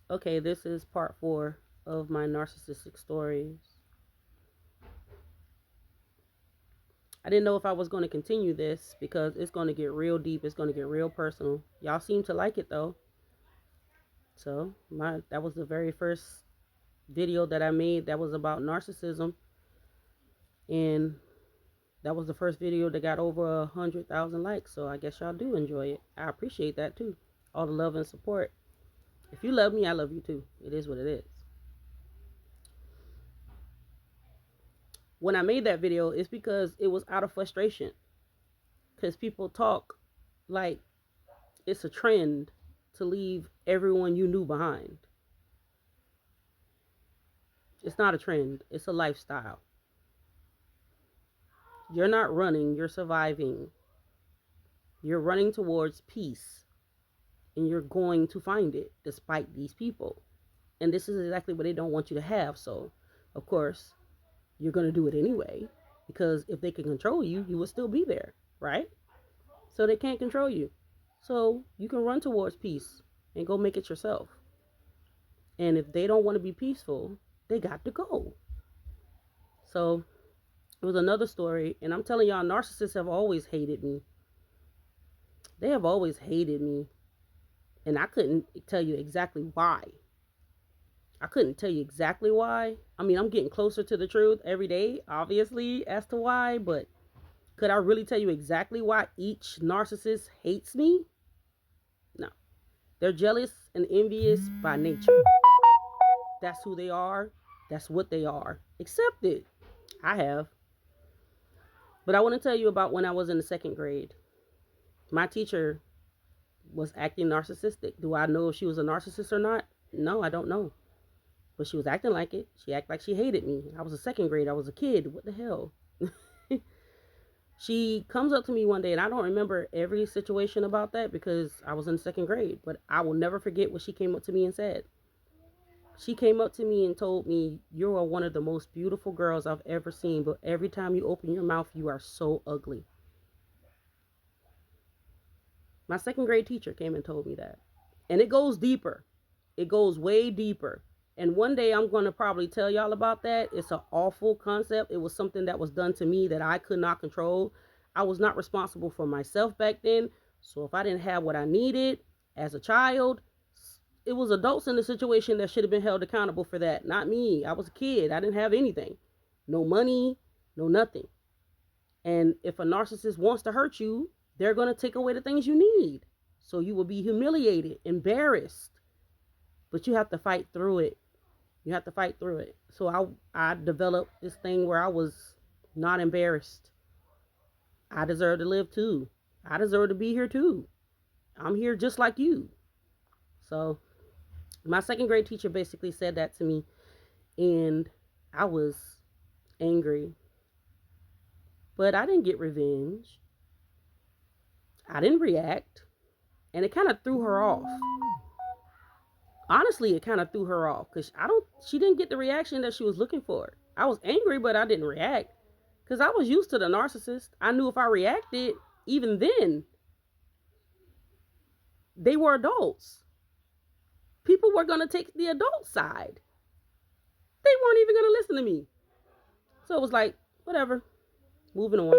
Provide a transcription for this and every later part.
Okay, this is part 4 of my narcissistic stories. I didn't know if I was going to continue this because it's going to get real deep. It's going to get real personal. Y'all seem to like it though. So, that was the very first video that I made that was about narcissism, and that was the first video that got over 100,000 likes. So I guess y'all do enjoy it. I appreciate that too. All the love and support. If you love me, I love you too. It is what it is. When I made that video, it's because it was out of frustration. Because people talk like it's a trend to leave everyone you knew behind. It's not a trend, it's a lifestyle. You're not running, you're surviving. You're running towards peace, and you're going to find it despite these people. And this is exactly what they don't want you to have. So, of course, you're going to do it anyway, because if they can control you, you will still be there, right? So they can't control you. So you can run towards peace and go make it yourself. And if they don't want to be peaceful, they got to go. So it was another story. And I'm telling y'all, narcissists have always hated me. They have always hated me. And I couldn't tell you exactly why. I couldn't tell you exactly why. I mean, I'm getting closer to the truth every day, obviously, as to why. But could I really tell you exactly why each narcissist hates me? No. They're jealous and envious by nature. That's who they are. That's what they are. Accept it. I have. But I want to tell you about when I was in the second grade. My teacher was acting narcissistic. Do I know if she was a narcissist or not? No, I don't know. But she was acting like it. She acted like she hated me. I was a second grade. I was a kid. What the hell? She comes up to me one day, and I don't remember every situation about that because I was in second grade. But I will never forget what she came up to me and said. She came up to me and told me, "You are one of the most beautiful girls I've ever seen, but every time you open your mouth, you are so ugly." My second grade teacher came and told me that. And it goes deeper. It goes way deeper. And one day I'm going to probably tell y'all about that. It's an awful concept. It was something that was done to me that I could not control. I was not responsible for myself back then. So if I didn't have what I needed as a child, it was adults in the situation that should have been held accountable for that. Not me. I was a kid. I didn't have anything. No money, no nothing. And if a narcissist wants to hurt you, they're going to take away the things you need. So you will be humiliated, embarrassed. But you have to fight through it. You have to fight through it. So I developed this thing where I was not embarrassed. I deserve to live too. I deserve to be here too. I'm here just like you. So my second grade teacher basically said that to me, and I was angry. But I didn't get revenge. I didn't react. And it kind of threw her off. Honestly, it kind of threw her off because she didn't get the reaction that she was looking for. I was angry, but I didn't react because I was used to the narcissist. I knew if I reacted, even then, they were adults. People were going to take the adult side. They weren't even going to listen to me. So it was like, whatever, moving on.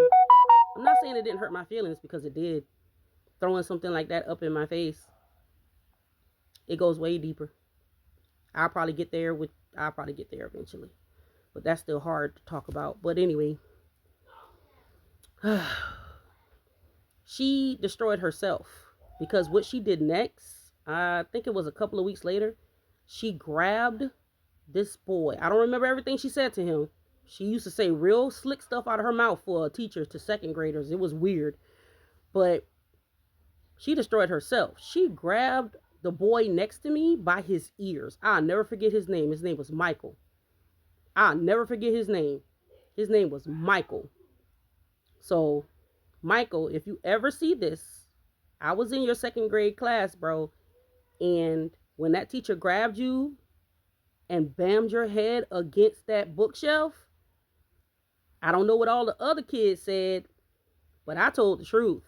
I'm not saying it didn't hurt my feelings because it did. Throwing something like that up in my face, it goes way deeper. I'll probably get there eventually. But that's still hard to talk about. But anyway, she destroyed herself because what she did next, I think it was a couple of weeks later, she grabbed this boy. I don't remember everything she said to him. She used to say real slick stuff out of her mouth for a teacher to second graders. It was weird. But she destroyed herself. She grabbed the boy next to me by his ears. I'll never forget his name. His name was Michael. I'll never forget his name. His name was Michael. So, Michael, if you ever see this, I was in your second grade class, bro. And when that teacher grabbed you and bammed your head against that bookshelf, I don't know what all the other kids said, but I told the truth.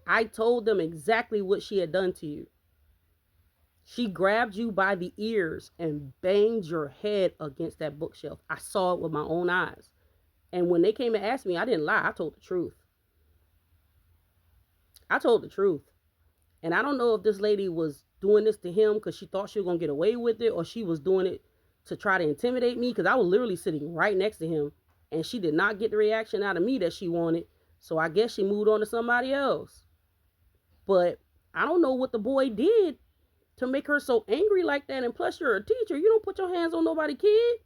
I told them exactly what she had done to you. She grabbed you by the ears and banged your head against that bookshelf. I saw it with my own eyes. And when they came and asked me, I didn't lie. I told the truth. I told the truth. And I don't know if this lady was doing this to him because she thought she was going to get away with it, or she was doing it to try to intimidate me, because I was literally sitting right next to him and she did not get the reaction out of me that she wanted. So I guess she moved on to somebody else. But I don't know what the boy did to make her so angry like that. And plus, you're a teacher. You don't put your hands on nobody, kid.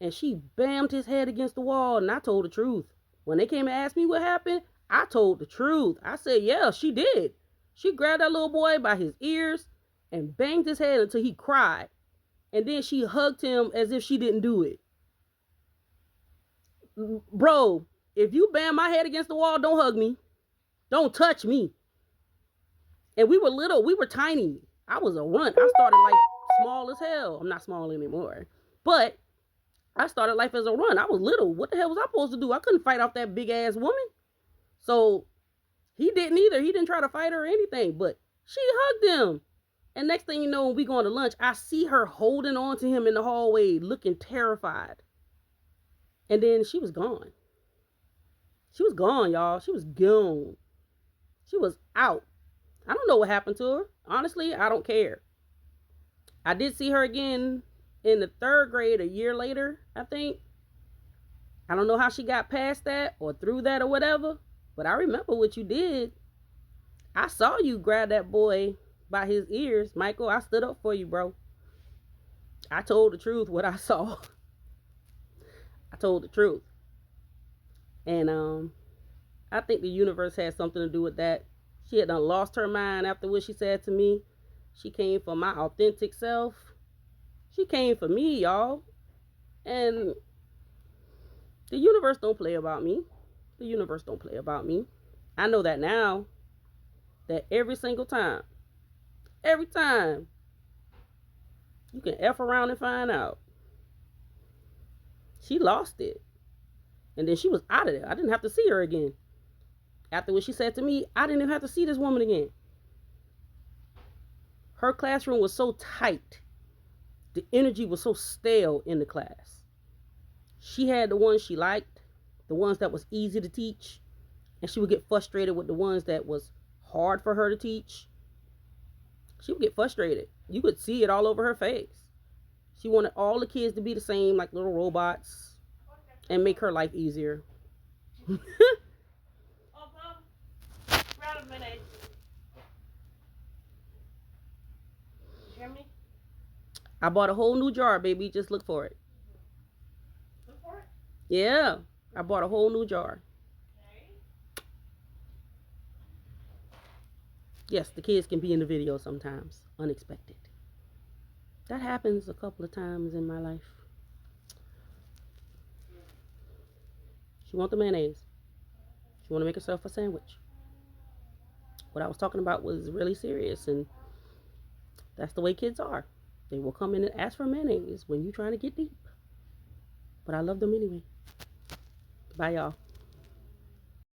And she bammed his head against the wall, and I told the truth. When they came and asked me what happened, I told the truth. I said, yeah, she did. She grabbed that little boy by his ears and banged his head until he cried. And then she hugged him as if she didn't do it. Bro, if you bam my head against the wall, don't hug me. Don't touch me. And we were little. We were tiny. I was a runt. I started like small as hell. I'm not small anymore. But I started life as a runt. I was little. What the hell was I supposed to do? I couldn't fight off that big ass woman. So he didn't either. He didn't try to fight her or anything. But she hugged him. And next thing you know, when we going to lunch, I see her holding on to him in the hallway, looking terrified. And then she was gone. She was gone, y'all. She was gone. She was out. I don't know what happened to her. Honestly, I don't care. I did see her again in the 3rd grade a year later, I think. I don't know how she got past that or through that or whatever, but I remember what you did. I saw you grab that boy by his ears. Michael, I stood up for you, bro. I told the truth, what I saw. I told the truth. And I think the universe had something to do with that. She had done lost her mind after what she said to me. She came for my authentic self. She came for me, y'all. And the universe don't play about me. The universe don't play about me. I know that now. That every single time, you can F around and find out. She lost it. And then she was out of there. I didn't have to see her again. After what she said to me, I didn't even have to see this woman again. Her classroom was so tight. The energy was so stale in the class. She had the ones she liked, the ones that was easy to teach, and she would get frustrated with the ones that was hard for her to teach. She would get frustrated. You could see it all over her face. She wanted all the kids to be the same, like little robots, and make her life easier. I bought a whole new jar, baby. Just look for it. Look for it? Yeah. I bought a whole new jar. Okay. Yes, the kids can be in the video sometimes. Unexpected. That happens a couple of times in my life. She want the mayonnaise. She want to make herself a sandwich. What I was talking about was really serious, and that's the way kids are. They will come in and ask for mayonnaise when you're trying to get deep. But I love them anyway. Bye, y'all.